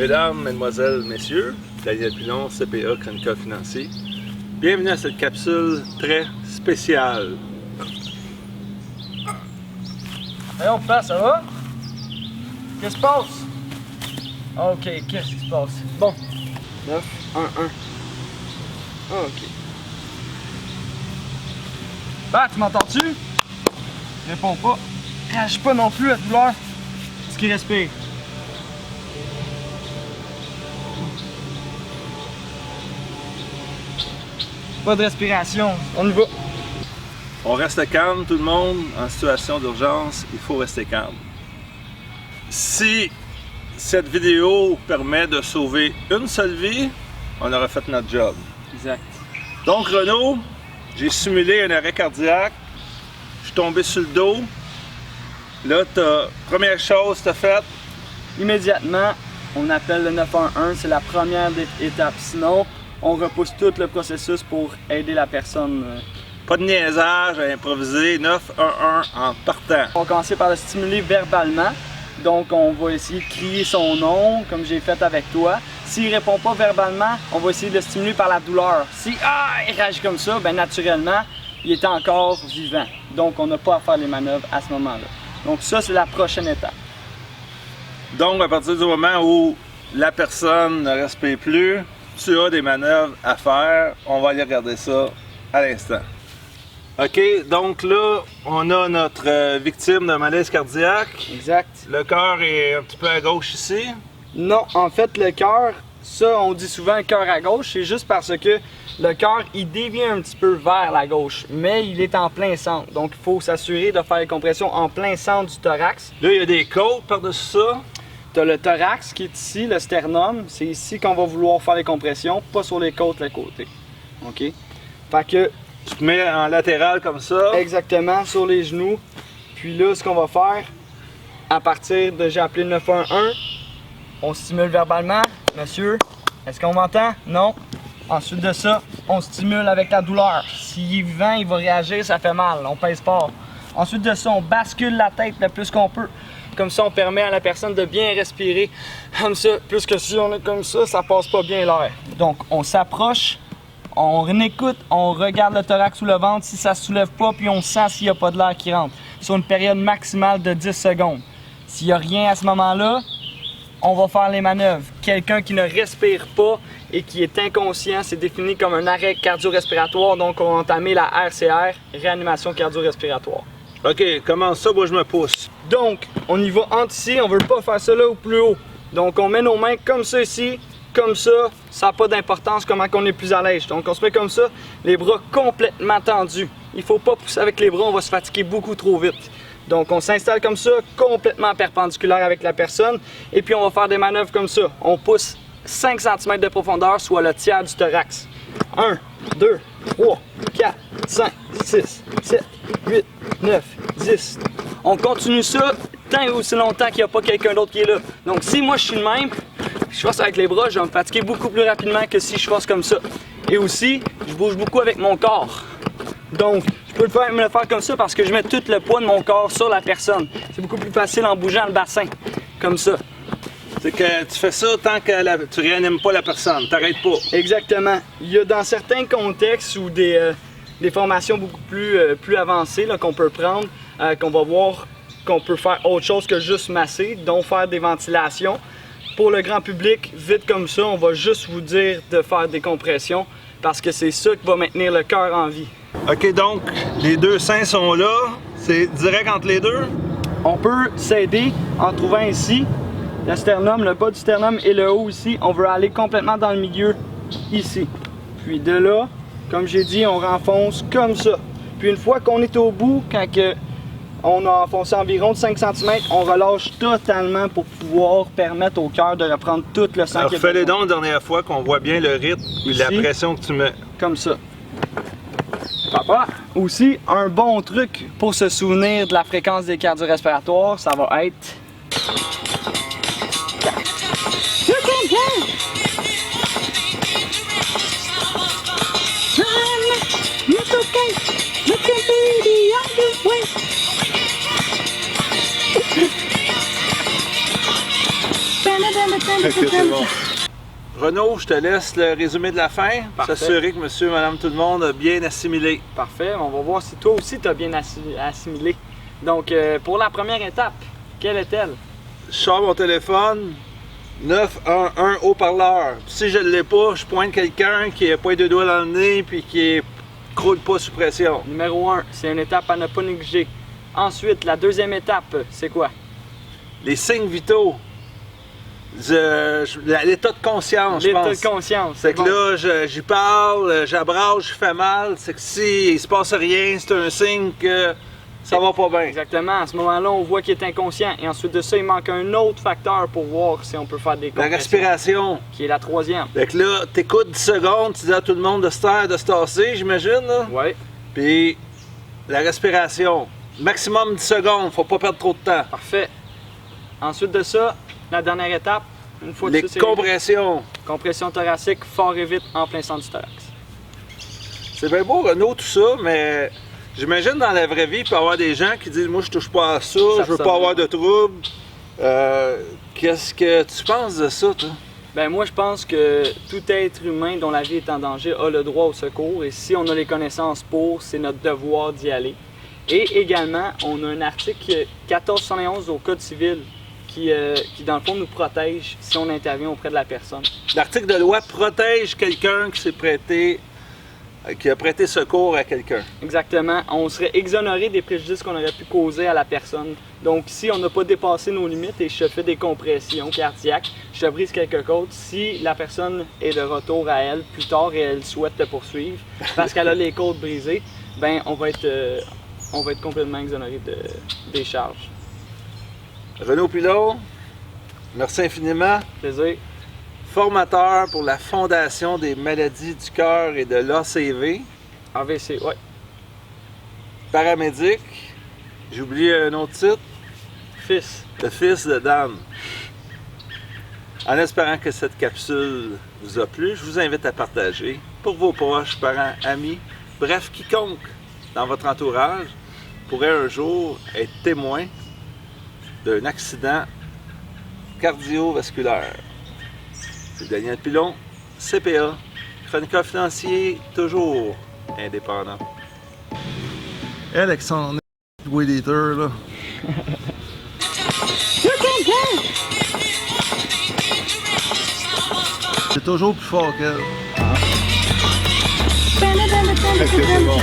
Mesdames, Mesdemoiselles, Messieurs, Daniel Pilon, CPA, chroniqueur financier. Bienvenue à cette capsule très spéciale. Hey, on passe, ça va? Qu'est-ce qui se passe? Ok, qu'est-ce qui se passe? Bon. 9, 1, 1. Ok. Bah, tu m'entends-tu? Réponds pas. Réagis pas non plus à la douleur. Est-ce qu'il respire? Pas de respiration. On y va. On reste calme, tout le monde. En situation d'urgence, il faut rester calme. Si cette vidéo permet de sauver une seule vie, on aura fait notre job. Exact. Donc, Renaud, j'ai simulé un arrêt cardiaque. Je suis tombé sur le dos. Là, première chose que tu as faite. Immédiatement, on appelle le 911, c'est la première étape. Sinon, on repousse tout le processus pour aider la personne. Pas de niaisage à improviser, 911 en partant. On va commencer par le stimuler verbalement. Donc, on va essayer de crier son nom, comme j'ai fait avec toi. S'il ne répond pas verbalement, on va essayer de le stimuler par la douleur. Si il réagit comme ça, bien naturellement, il est encore vivant. Donc, on n'a pas à faire les manœuvres à ce moment-là. Donc, ça, c'est la prochaine étape. Donc, à partir du moment où la personne ne respire plus, tu as des manœuvres à faire. On va aller regarder ça à l'instant. OK, donc là, on a notre victime de malaise cardiaque. Exact. Le cœur est un petit peu à gauche ici. Non, en fait, le cœur, ça, on dit souvent cœur à gauche, c'est juste parce que le cœur, il dévie un petit peu vers la gauche, mais il est en plein centre. Donc, il faut s'assurer de faire les compressions en plein centre du thorax. Là, il y a des côtes par-dessus ça. Tu as le thorax qui est ici, le sternum. C'est ici qu'on va vouloir faire les compressions, pas sur les côtes, les côtés. OK? Fait que... Tu te mets en latéral comme ça. Exactement, sur les genoux. Puis là, ce qu'on va faire, à partir de... J'ai appelé le 911, on stimule verbalement. Monsieur, est-ce qu'on m'entend? Non. Ensuite de ça, on stimule avec la douleur. S'il est vivant, il va réagir, ça fait mal. On pèse fort. Ensuite de ça, on bascule la tête le plus qu'on peut. Comme ça, on permet à la personne de bien respirer. Comme ça, plus que si on est comme ça passe pas bien l'air. Donc, on s'approche, on écoute, on regarde le thorax ou le ventre si ça se soulève pas, puis on sent s'il n'y a pas de l'air qui rentre. Sur une période maximale de 10 secondes. S'il n'y a rien à ce moment-là, on va faire les manœuvres. Quelqu'un qui ne respire pas et qui est inconscient, c'est défini comme un arrêt cardio-respiratoire. Donc, on va entamer la RCR, réanimation cardio-respiratoire. OK, commence ça, moi je me pousse. Donc, on y va entre ici, on veut pas faire ça là ou plus haut. Donc, on met nos mains comme ça ici, comme ça n'a pas d'importance comment on est plus à l'aise. Donc, on se met comme ça, les bras complètement tendus. Il faut pas pousser avec les bras, on va se fatiguer beaucoup trop vite. Donc, on s'installe comme ça, complètement perpendiculaire avec la personne. Et puis, on va faire des manœuvres comme ça. On pousse 5 cm de profondeur, soit le tiers du thorax. 1, 2, 3, 4, 5, 6, 7, 8, 9, 10. On continue ça tant et aussi longtemps qu'il n'y a pas quelqu'un d'autre qui est là. Donc, si moi je suis le même, je force avec les bras, je vais me fatiguer beaucoup plus rapidement que si je force comme ça. Et aussi, je bouge beaucoup avec mon corps. Donc, je peux me le faire comme ça parce que je mets tout le poids de mon corps sur la personne. C'est beaucoup plus facile en bougeant le bassin, comme ça. C'est que tu fais ça tant que tu réanimes pas la personne, t'arrêtes pas. Exactement. Il y a dans certains contextes ou des formations beaucoup plus avancées qu'on peut prendre, qu'on va voir qu'on peut faire autre chose que juste masser, dont faire des ventilations. Pour le grand public, vite comme ça, on va juste vous dire de faire des compressions parce que c'est ça qui va maintenir le cœur en vie. OK, donc les deux seins sont là, c'est direct entre les deux? On peut s'aider en trouvant ici le sternum, le bas du sternum et le haut ici. On veut aller complètement dans le milieu ici. Puis de là, comme j'ai dit, on renfonce comme ça. Puis une fois qu'on est au bout, quand on a enfoncé environ de 5 cm, on relâche totalement pour pouvoir permettre au cœur de reprendre tout le sang. Alors fais-le donc la dernière fois qu'on voit bien le rythme et la pression que tu mets. Comme ça. Papa, aussi, un bon truc pour se souvenir de la fréquence des cardio-respiratoires, ça va être... C'est bon. Renaud, je te laisse le résumé de la fin. Parfait. S'assurer que monsieur, madame, tout le monde a bien assimilé. Parfait, on va voir si toi aussi tu as bien assimilé. Donc, pour la première étape, quelle est-elle? Je sors mon téléphone, 911 haut-parleur. Si je ne l'ai pas, je pointe quelqu'un qui n'a pas deux doigts dans le nez puis qui croule pas sous pression. Numéro 1, c'est une étape à ne pas négliger. Ensuite, la deuxième étape, c'est quoi? Les signes vitaux. L'état de conscience, je pense. L'état de conscience. C'est que là, j'y parle, j'abrase, je fais mal. C'est que si il se passe rien, c'est un signe que ça va pas bien. Exactement. À ce moment-là, on voit qu'il est inconscient. Et ensuite de ça, il manque un autre facteur pour voir si on peut faire des La compressions. respiration. Qui est la troisième. Fait que là, t'écoutes 10 secondes, tu dis à tout le monde de se taire, de se tasser, j'imagine. Là. Oui. Puis la respiration. Maximum 10 secondes, faut pas perdre trop de temps. Parfait. Ensuite de ça, la dernière étape, une fois que Les ça, c'est compressions. compression thoracique fort et vite en plein centre du thorax. C'est bien beau, Renaud, tout ça, mais j'imagine dans la vraie vie, il peut y avoir des gens qui disent « Moi, je touche pas à ça, je veux pas avoir de troubles. » Qu'est-ce que tu penses de ça, toi? Ben moi, je pense que tout être humain dont la vie est en danger a le droit au secours. Et si on a les connaissances pour, c'est notre devoir d'y aller. Et également, on a un article 1471 au Code civil qui, dans le fond, nous protège si on intervient auprès de la personne. L'article de loi protège quelqu'un qui a prêté secours à quelqu'un. Exactement. On serait exonéré des préjudices qu'on aurait pu causer à la personne. Donc, si on n'a pas dépassé nos limites et je fais des compressions cardiaques, je brise quelque côte, si la personne est de retour à elle plus tard et elle souhaite te poursuivre parce qu'elle a les côtes brisées, ben on va être complètement exonéré des charges. Renaud Pilon, merci infiniment. Plaisir. Formateur pour la Fondation des maladies du cœur et de l'ACV. AVC, ouais. Paramédic. J'ai oublié un autre titre. Fils. Le fils de Dan. En espérant que cette capsule vous a plu, je vous invite à partager pour vos proches, parents, amis, bref, quiconque dans votre entourage pourrait un jour être témoin d'un accident cardiovasculaire. C'est Daniel Pilon, CPA, chroniqueur financier, toujours indépendant. Elle, avec son weed eater, là. C'est toujours plus fort qu'elle. C'est bon.